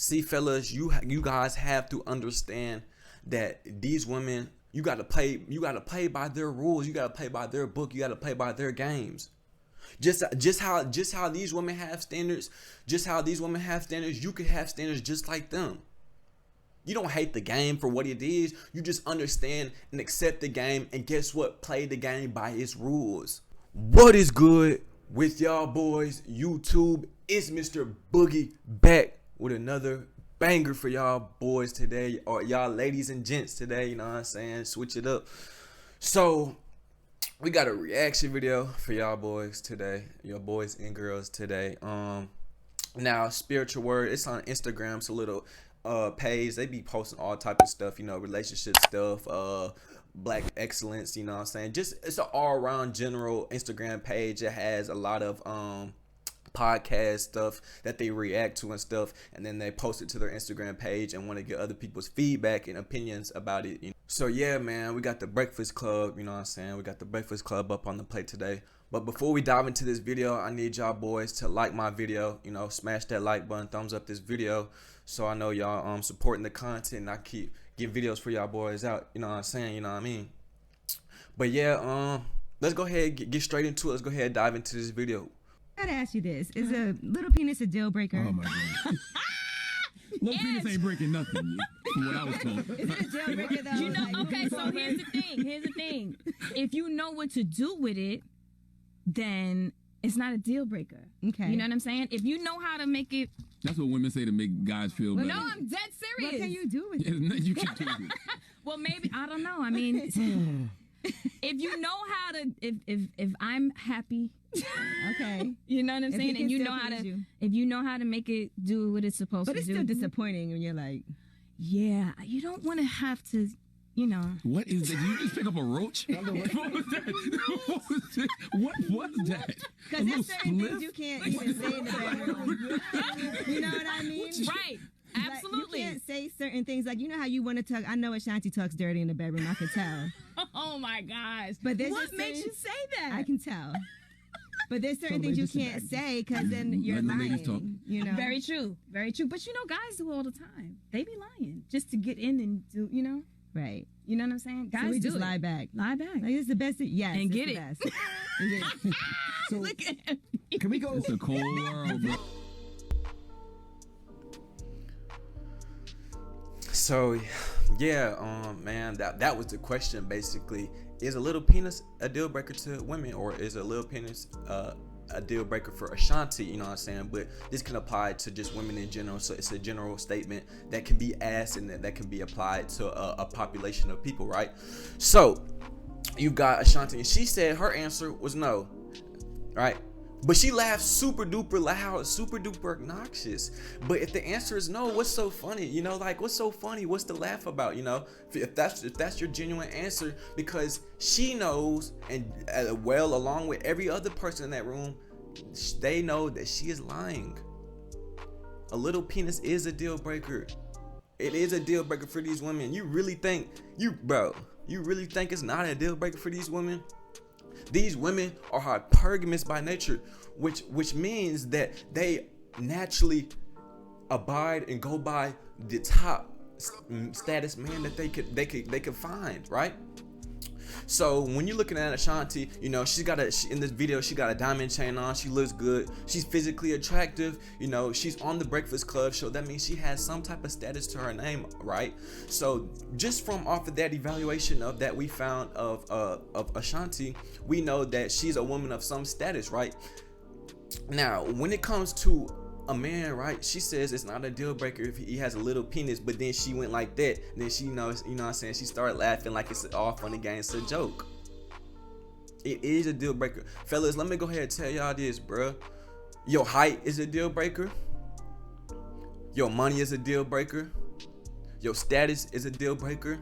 See, fellas, you guys have to understand that these women, you gotta play by their rules. You gotta play by their book. You gotta play by their games. Just how these women have standards, you could have standards just like them. You don't hate the game for what it is. You just understand and accept the game, and guess what? Play the game by its rules. What is good with y'all boys? YouTube, it's Mr. Boogie back with another banger for y'all boys today, or y'all ladies and gents today, you know what I'm saying? Switch it up. So we got a reaction video for y'all boys today, your boys and girls today. Now Spiritual Word, it's on Instagram. It's a little page. They be posting all type of stuff, you know, relationship stuff, black excellence, you know what I'm saying? Just, it's an all-around general Instagram page. It has a lot of podcast stuff that they react to and stuff, and then they post it to their Instagram page and want to get other people's feedback and opinions about it, you know? So yeah, man, we got the Breakfast Club, you know what I'm saying? We got the Breakfast Club up on the plate today. But before we dive into this video, I need y'all boys to like my video, you know, smash that like button, thumbs up this video, so I know y'all supporting the content, and I keep getting videos for y'all boys out, you know what I'm saying, you know what I mean? But yeah, let's go ahead and get straight into it. Let's go ahead and dive into this video. I gotta ask you this: is a little penis a deal breaker? Oh my god! Little penis ain't breaking nothing. From what I was told. Is it a deal breaker though? You know, okay. So here's the thing. If you know what to do with it, then it's not a deal breaker. Okay. You know what I'm saying? If you know how to make it. That's what women say to make guys feel better. No, I'm dead serious. What can you do with it? You can't do it. Well, maybe, I don't know. I mean, if you know how to, if I'm happy, okay, you know what I'm saying, and you know how to, if you know how to make it do what it's supposed to do. But it's still disappointing when you're like, yeah, you don't want to have to, you know. What is that? Did you just pick up a roach? What was that? What was that? Because there's certain things you can't even say in the bedroom. You know what I mean? Right. Absolutely. Like, you can't say certain things. Like, you know how you want to talk. I know Ashanti talks dirty in the bedroom. I can tell. Oh my gosh. But what makes you say that? I can tell. But there's certain things you can't say because then you're lying. You know. Very true. Very true. But you know, guys do all the time. They be lying just to get in and do. You know. Right. You know what I'm saying? Guys, so we do just it. lie back. Lie back. Like, it's the best. Yes. And get the it. Best. So, look at me. Can we go? It's a cold world, bro. So yeah, man, that was the question basically. Is a little penis a deal breaker to women, or is a little penis a deal breaker for Ashanti? You know what I'm saying? But this can apply to just women in general, so it's a general statement that can be asked and that can be applied to a population of people, right? So you got Ashanti, and she said her answer was no, right? But she laughed super duper loud, super duper obnoxious. But if the answer is no, what's so funny? You know, like, what's so funny? What's the laugh about? You know, if that's your genuine answer, because she knows, and well, along with every other person in that room, they know that she is lying. A little penis is a deal breaker. It is a deal breaker for these women. You really think you really think it's not a deal breaker for these women? These women are hypergamous by nature, which means that they naturally abide and go by the top status man that they could find, right? So when you're looking at Ashanti, you know, in this video, she got a diamond chain on. She looks good. She's physically attractive. You know, she's on the Breakfast Club, so that means she has some type of status to her name, right? So just from off of that evaluation of that we found of Ashanti, we know that she's a woman of some status, right? Now, when it comes to a man, right, she says it's not a deal breaker if he has a little penis, but then she went like that, and then she knows, you know what I'm saying, she started laughing like it's all fun and games, it's a joke. It is a deal breaker. Fellas, let me go ahead and tell y'all this, bruh. Your height is a deal breaker. Your money is a deal breaker. Your status is a deal breaker.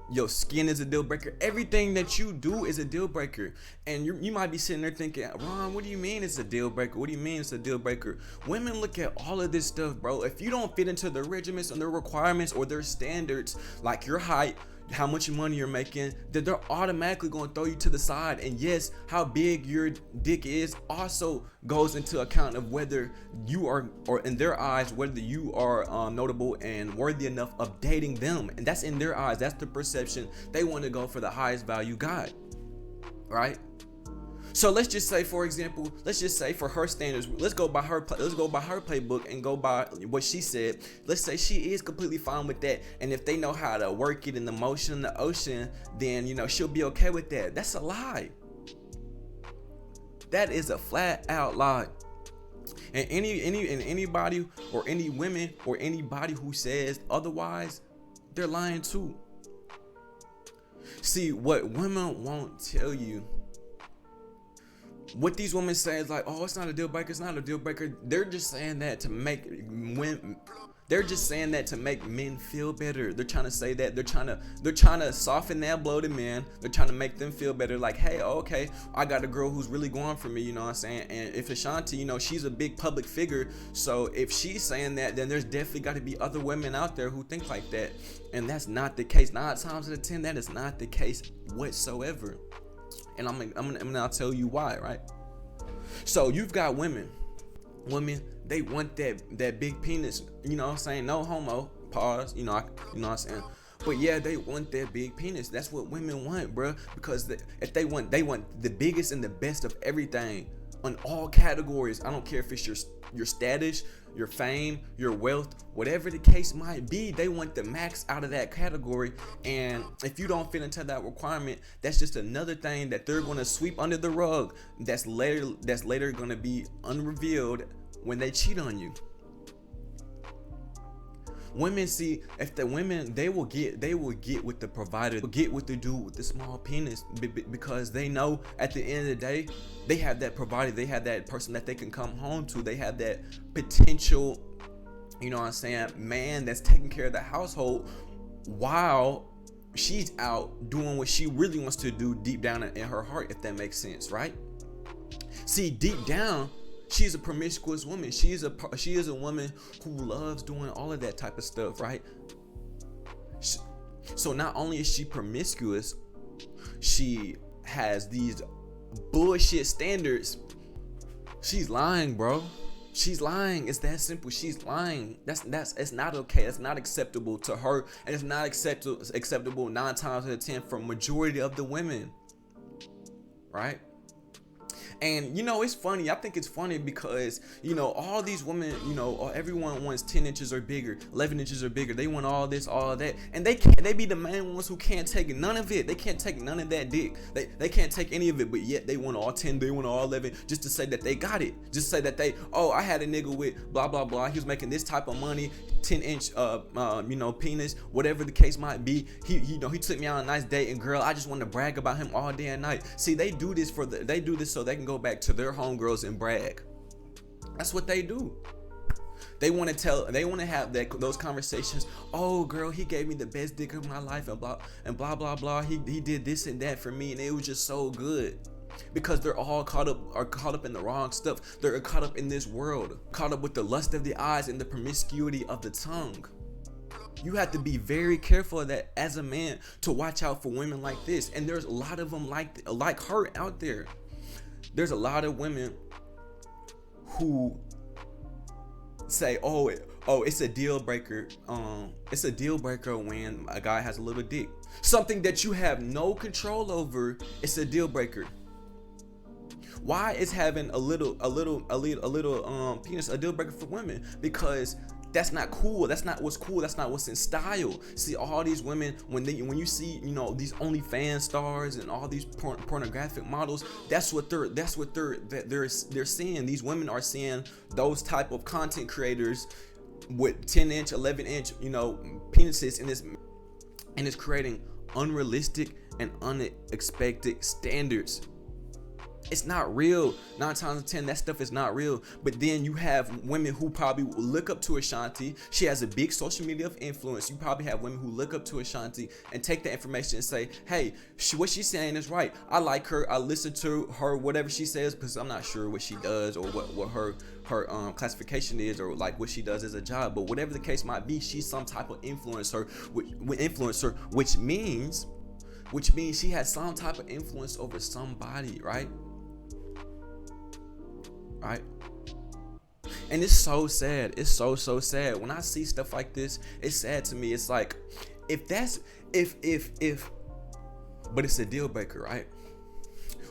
Your skin is a deal breaker. Everything that you do is a deal breaker. And you might be sitting there thinking, Ron, what do you mean it's a deal breaker? What do you mean it's a deal breaker? Women look at all of this stuff, bro. If you don't fit into their regiments and their requirements or their standards, like your height, how much money you're making, that they're automatically going to throw you to the side. And yes, how big your dick is also goes into account of whether you are, or in their eyes, whether you are notable and worthy enough of dating them. And that's in their eyes. That's the perception. They want to go for the highest value guy, right? So let's just say, for example, let's just say for her standards, let's go by her playbook and go by what she said. Let's say she is completely fine with that, and if they know how to work it in the motion in the ocean, then she'll be okay with that. That's a lie. That is a flat out lie. And anybody or any women or anybody who says otherwise, they're lying too. See, what women won't tell you, what these women say is like, oh, it's not a deal breaker, it's not a deal breaker. They're just saying that to make men feel better. They're trying to say that they're trying to soften that blow to men. They're trying to make them feel better, like, hey, okay, I got a girl who's really going for me, you know what I'm saying? And if Ashanti, she's a big public figure, so if she's saying that, then there's definitely got to be other women out there who think like that. And that's not the case. 9 times out of 10, that is not the case whatsoever. And I'm gonna tell you why, right? So you've got women, they want that big penis, you know what I'm saying? No homo, pause, you know what I'm saying? But yeah, they want that big penis. That's what women want, bro. Because if they want the biggest and the best of everything on all categories. I don't care if it's your status, your fame, your wealth, whatever the case might be. They want the max out of that category. And if you don't fit into that requirement, that's just another thing that they're going to sweep under the rug. That's later going to be unrevealed when they cheat on you. Women, see, if the women, they will get with the provider, get with the dude with the small penis, because they know at the end of the day, they have that provider, they have that person that they can come home to, they have that potential, you know what I'm saying, man that's taking care of the household while she's out doing what she really wants to do deep down in her heart, if that makes sense, right? See, deep down, she's a promiscuous woman. She is a woman who loves doing all of that type of stuff, right? So not only is she promiscuous, she has these bullshit standards. She's lying, bro. She's lying. It's that simple. She's lying. It's not okay. It's not acceptable to her, and it's not acceptable 9 times out of 10 for majority of the women, right? And it's funny. I think it's funny because all these women, everyone wants 10 inches or bigger, 11 inches or bigger. They want all this, all of that, and they be the main ones who can't take none of it. They can't take none of that dick. They can't take any of it, but yet they want all 10, they want all 11, just to say that they got it. Just say that I had a nigga with blah blah blah. He was making this type of money, 10-inch penis, whatever the case might be. He took me on a nice date, and girl, I just want to brag about him all day and night. See, they do this so they can go back to their homegirls and brag. That's what they do. They want to have those conversations. Oh, girl, he gave me the best dick of my life, and blah blah blah. He did this and that for me, and it was just so good. Because they're all caught up in the wrong stuff. They're caught up in this world, caught up with the lust of the eyes and the promiscuity of the tongue. You have to be very careful of that as a man, to watch out for women like this. And there's a lot of them like her out there. There's a lot of women who say, oh, it's a deal breaker. It's a deal breaker when a guy has a little dick. Something that you have no control over, it's a deal breaker. Why is having a little penis a deal breaker for women? Because that's not cool. That's not what's cool. That's not what's in style. See, all these women, when you see, these OnlyFans stars and all these pornographic models, that's what they're seeing. These women are seeing those type of content creators with 10-inch, 11-inch, penises, and it's creating unrealistic and unexpected standards. It's not real. 9 times out of 10, that stuff is not real. But then you have women who probably look up to Ashanti. She has a big social media of influence. You probably have women who look up to Ashanti and take that information and say, hey, what she's saying is right. I like her. I listen to her, whatever she says, because I'm not sure what she does or what her classification is, or like what she does as a job. But whatever the case might be, she's some type of influencer, which means she has some type of influence over somebody, right? Right? And it's so sad. It's so sad. When I see stuff like this, it's sad to me. It's like, but it's a deal breaker, right?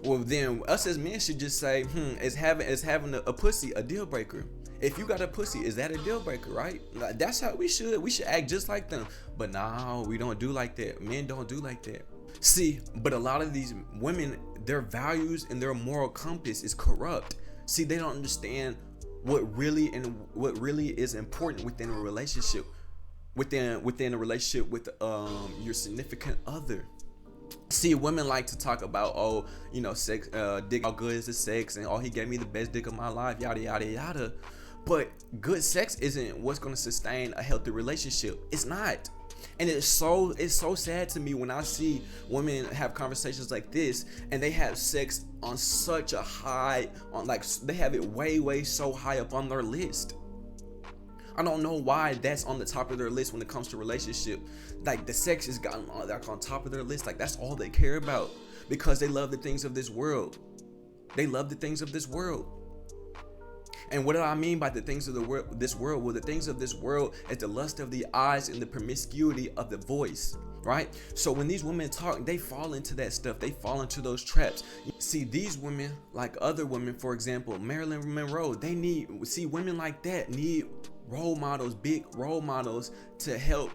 Well, then us as men should just say, is having a pussy a deal breaker? If you got a pussy, is that a deal breaker, right? Like, that's how we should act just like them. But no, we don't do like that. Men don't do like that. See, but a lot of these women, their values and their moral compass is corrupt. See, they don't understand what really is important within a relationship, within a relationship with your significant other. See, women like to talk about, sex, dick, how good is the sex, and he gave me the best dick of my life, yada yada yada. But good sex isn't what's going to sustain a healthy relationship. It's not. And it's so sad to me when I see women have conversations like this and they have sex on such a high, they have it way so high up on their list. I don't know why that's on the top of their list when it comes to relationship. Like, the sex is gotten like on top of their list. Like, that's all they care about, because they love the things of this world. They love the things of this world. And what do I mean by the things of this world? Well, the things of this world is the lust of the eyes and the promiscuity of the voice, right? So when these women talk, they fall into that stuff. They fall into those traps. See, these women, like other women, for example, Marilyn Monroe, women like that need role models, big role models, to help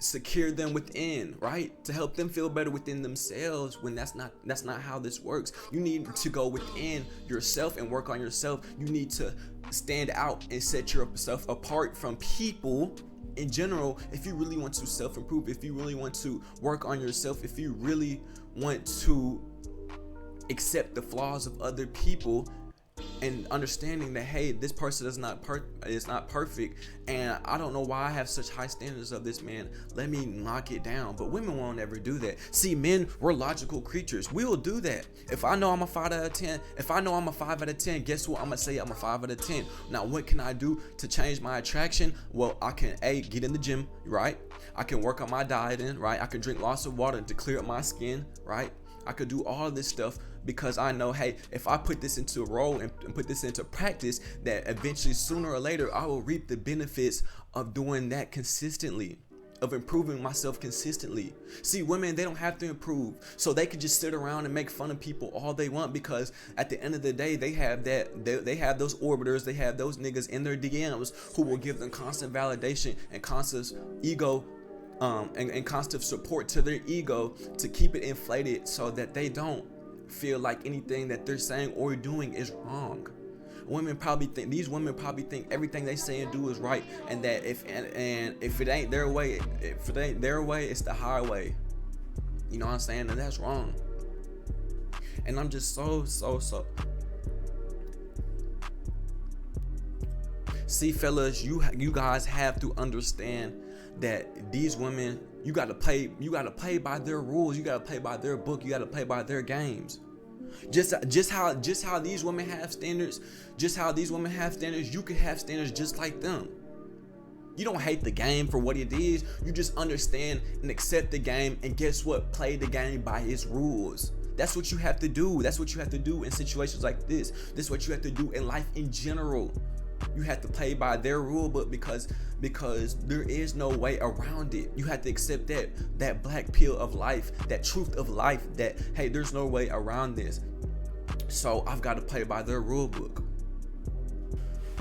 secure them within, right? To help them feel better within themselves, when that's not how this works. You need to go within yourself and work on yourself. You need to stand out and set yourself apart from people in general if you really want to self-improve, if you really want to work on yourself, if you really want to accept the flaws of other people, and understanding that, hey, this person is not perfect, and I don't know why I have such high standards of this man. Let me knock it down. But women won't ever do that. See, men, we're logical creatures. We will do that. If I know I'm a 5 out of 10, guess what? I'm gonna say I'm a 5 out of 10. Now, what can I do to change my attraction? Well, I can get in the gym, right? I can work on my dieting, right? I can drink lots of water to clear up my skin, right? I could do all this stuff because I know, hey, if I put this into a role and put this into practice, that eventually, sooner or later, I will reap the benefits of doing that consistently, of improving myself consistently. See, women, they don't have to improve, so they can just sit around and make fun of people all they want, because at the end of the day, they have they have those orbiters, they have those niggas in their DMs who will give them constant validation and constant ego, and constant support to their ego, to keep it inflated so that they don't feel like anything that they're saying or doing is wrong. These women probably think everything they say and do is right, and that if it ain't their way, it's the highway. You know what I'm saying? And that's wrong. And I'm just so. See, fellas, you guys have to understand that these women, you gotta play by their rules. You gotta play by their book. You gotta play by their games. Just how these women have standards, you can have standards just like them. You don't hate the game for what it is. You just understand and accept the game, and guess what? Play the game by its rules. That's what you have to do. That's what you have to do in situations like this. This is what you have to do in life in general. You have to play by their rule book, because there is no way around it. You have to accept that black pill of life, that truth of life, that, hey, there's no way around this. So I've got to play by their rule book.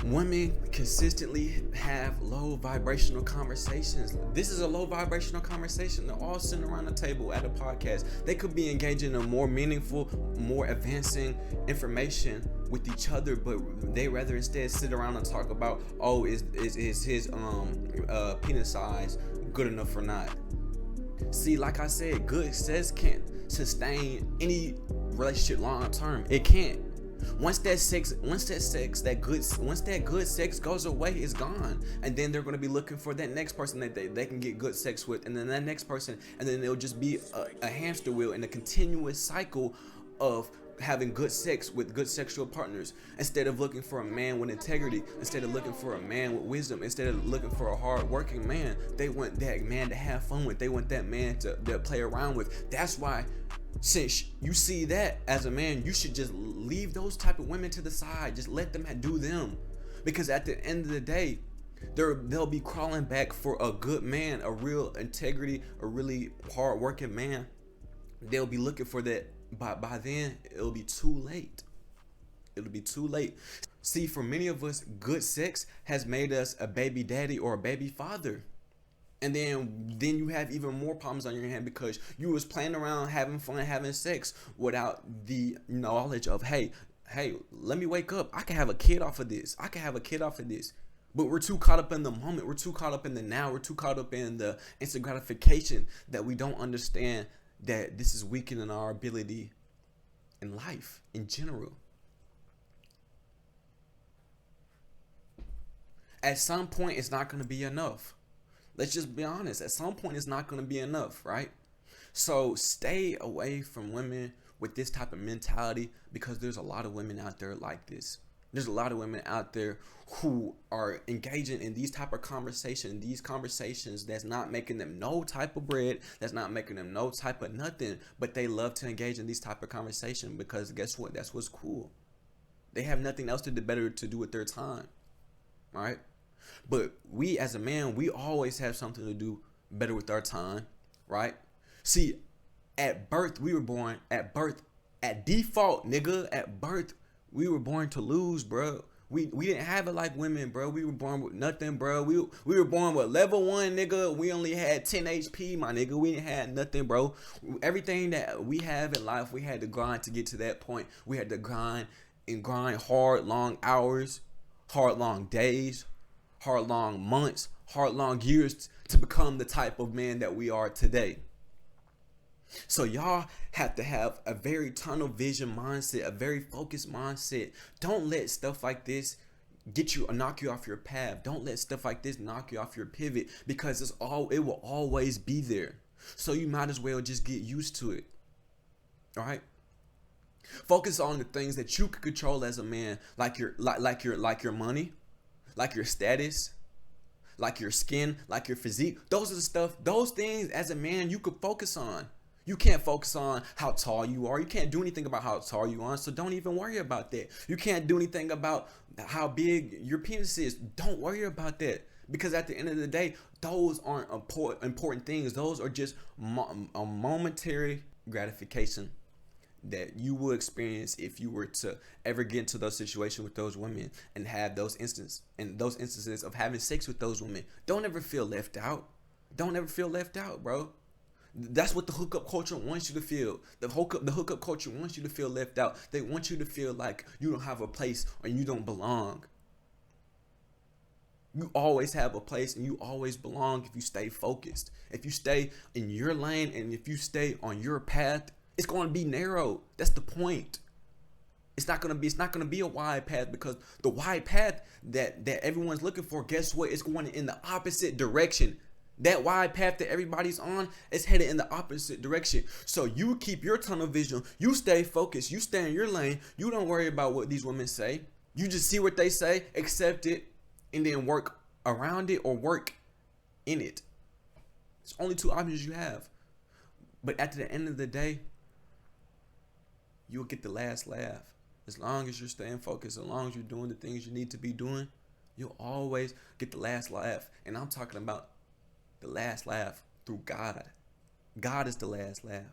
Women consistently have low vibrational conversations. This is a low vibrational conversation. They're all sitting around the table at a podcast. They could be engaging in more meaningful, more advancing information with each other, but they rather instead sit around and talk about, is his penis size good enough or not. See, like I said, good sex can't sustain any relationship long term. It can't. Once that good sex goes away, it's gone. And then they're going to be looking for that next person that they can get good sex with, and then that next person, and then it'll just be a hamster wheel and a continuous cycle of having good sex with good sexual partners. Instead of looking for a man with integrity, instead of looking for a man with wisdom, instead of looking for a hard-working man, they want that man to have fun with. They want that man to play around with. That's why, since you see that as a man, you should just leave those type of women to the side. Just let them do them, because at the end of the day, they'll be crawling back for a good man, a real integrity, a really hard-working man. They'll be looking for that. By then, it'll be too late. It'll be too late. See, for many of us, good sex has made us a baby daddy or a baby father. And then you have even more problems on your hand, because you was playing around, having fun, having sex without the knowledge of, hey, let me wake up. I can have a kid off of this. But we're too caught up in the moment. We're too caught up in the now. We're too caught up in the instant gratification that we don't understand that this is weakening our ability in life in general. At some point, it's not going to be enough. Let's just be honest. At some point, it's not going to be enough, right? So stay away from women with this type of mentality, because there's a lot of women out there like this. There's a lot of women out there who are engaging in these type of conversations that's not making them no type of bread, that's not making them no type of nothing, but they love to engage in these type of conversation, because guess what? That's what's cool. They have nothing else better to do with their time, right? But we as a man, we always have something to do better with our time, right? See, at birth, we were born at default, nigga, at birth, we were born to lose, bro. We didn't have it like women, bro. We were born with nothing, bro. We were born with level 1, nigga. We only had 10 HP, my nigga. We didn't have nothing, bro. Everything that we have in life, we had to grind to get to that point. We had to grind hard, long hours, hard, long days, hard, long months, hard, long years to become the type of man that we are today. So y'all have to have a very tunnel vision mindset, a very focused mindset. Don't let stuff like this knock you off your path. Don't let stuff like this knock you off your pivot, because it will always be there. So you might as well just get used to it. All right? Focus on the things that you can control as a man, like your money, like your status, like your skin, like your physique. Those things as a man you could focus on. You can't focus on how tall you are. You can't do anything about how tall you are, so don't even worry about that. You can't do anything about how big your penis is. Don't worry about that, because at the end of the day, those aren't important things. Those are just a momentary gratification that you will experience if you were to ever get into those situations with those women and have those instances of having sex with those women. Don't ever feel left out. Don't ever feel left out, bro. That's what the hookup culture wants you to feel. The hookup culture wants you to feel left out. They want you to feel like you don't have a place or you don't belong. You always have a place and you always belong if you stay focused. If you stay in your lane and if you stay on your path, it's going to be narrow. That's the point. It's not going to be a wide path, because the wide path that everyone's looking for, guess what? It's going in the opposite direction. That wide path that everybody's on is headed in the opposite direction. So you keep your tunnel vision. You stay focused. You stay in your lane. You don't worry about what these women say. You just see what they say, accept it, and then work around it or work in it. It's only 2 options you have. But at the end of the day, you'll get the last laugh. As long as you're staying focused, as long as you're doing the things you need to be doing, you'll always get the last laugh. And I'm talking about the last laugh through God. God is the last laugh.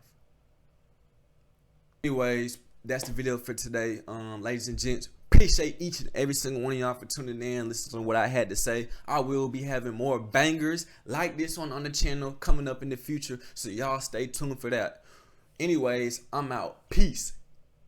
Anyways, that's the video for today. Ladies and gents, appreciate each and every single one of y'all for tuning in, listening to what I had to say. I will be having more bangers like this one on the channel coming up in the future, so y'all stay tuned for that. Anyways, I'm out. Peace.